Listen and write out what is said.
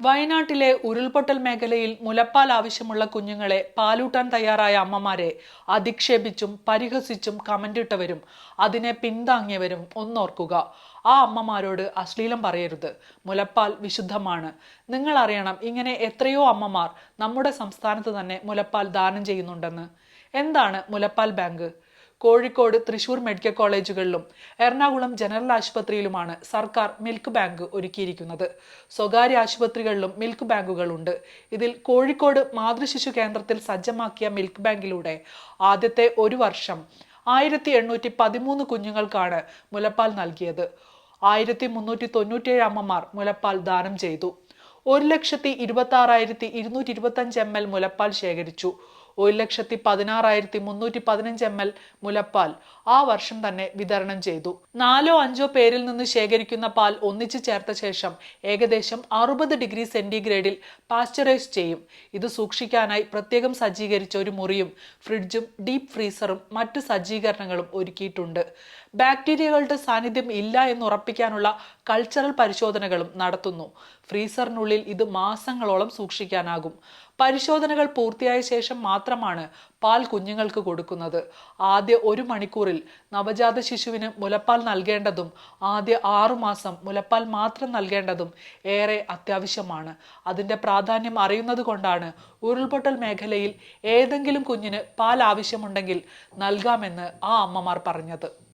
വയനാട്ടിലെ ഉരുൾപൊട്ടൽ മേഖലയിൽ മുലപ്പാൽ ആവശ്യമുള്ള കുഞ്ഞുങ്ങളെ പാലൂട്ടാൻ തയ്യാറായ അമ്മമാരെ അധിക്ഷേപിച്ചും പരിഹസിച്ചും കമന്റിട്ടവരും അതിനെ പിന്താങ്ങിയവരും ഒന്നോർക്കുക. ആ അമ്മമാരോട് അശ്ലീലം പറയരുത്. മുലപ്പാൽ വിശുദ്ധമാണ്. നിങ്ങൾ അറിയണം, ഇങ്ങനെ എത്രയോ അമ്മമാർ നമ്മുടെ സംസ്ഥാനത്ത് തന്നെ മുലപ്പാൽ ദാനം ചെയ്യുന്നുണ്ടെന്ന്. എന്താണ് മുലപ്പാൽ ബാങ്ക്? കോഴിക്കോട്, തൃശൂർ മെഡിക്കൽ കോളേജുകളിലും എറണാകുളം ജനറൽ ആശുപത്രിയിലുമാണ് സർക്കാർ മിൽക്ക് ബാങ്ക് ഒരുക്കിയിരിക്കുന്നത്. സ്വകാര്യ ആശുപത്രികളിലും മിൽക്ക് ബാങ്കുകളുണ്ട്. ഇതിൽ കോഴിക്കോട് മാതൃശിശു കേന്ദ്രത്തിൽ സജ്ജമാക്കിയ മിൽക്ക് ബാങ്കിലൂടെ ആദ്യത്തെ ഒരു വർഷം 1813 കുഞ്ഞുങ്ങൾക്കാണ് മുലപ്പാൽ നൽകിയത്. 1397 അമ്മമാർ മുലപ്പാൽ ദാനം ചെയ്തു. 1,26,225 ml മുലപ്പാൽ ശേഖരിച്ചു. 1,16,315 ml മുലപ്പാൽ ആ വർഷം തന്നെ വിതരണം ചെയ്തു. 4-5 പേരിൽ നിന്ന് ശേഖരിക്കുന്ന പാൽ ഒന്നിച്ചു ചേർത്ത ശേഷം ഏകദേശം 60 ഡിഗ്രി സെന്റിഗ്രേഡിൽ പാസ്ചറൈസ് ചെയ്യും. ഇത് സൂക്ഷിക്കാനായി പ്രത്യേകം സജ്ജീകരിച്ച ഒരു മുറിയും ഫ്രിഡ്ജും ഡീപ് ഫ്രീസറും മറ്റ് സജ്ജീകരണങ്ങളും ഒരുക്കിയിട്ടുണ്ട്. ബാക്ടീരിയകളുടെ സാന്നിധ്യം ഇല്ല എന്ന് ഉറപ്പിക്കാനുള്ള കൾച്ചറൽ പരിശോധനകളും നടത്തുന്നു. ഫ്രീസറിനുള്ളിൽ ഇത് മാസങ്ങളോളം സൂക്ഷിക്കാനാകും. പരിശോധനകൾ പൂർത്തിയായ ശേഷം മാത്രമാണ് പാൽ കുഞ്ഞുങ്ങൾക്ക് കൊടുക്കുന്നത്. ആദ്യ 1 മണിക്കൂറിൽ നവജാത ശിശുവിന് മുലപ്പാൽ നൽകേണ്ടതും ആദ്യ 6 മാസം മുലപ്പാൽ മാത്രം നൽകേണ്ടതും ഏറെ അത്യാവശ്യമാണ്. അതിൻ്റെ പ്രാധാന്യം അറിയുന്നത് കൊണ്ടാണ് ഉരുൾപൊട്ടൽ മേഖലയിൽ ഏതെങ്കിലും കുഞ്ഞിന് പാൽ ആവശ്യമുണ്ടെങ്കിൽ നൽകാമെന്ന് ആ അമ്മമാർ പറഞ്ഞത്.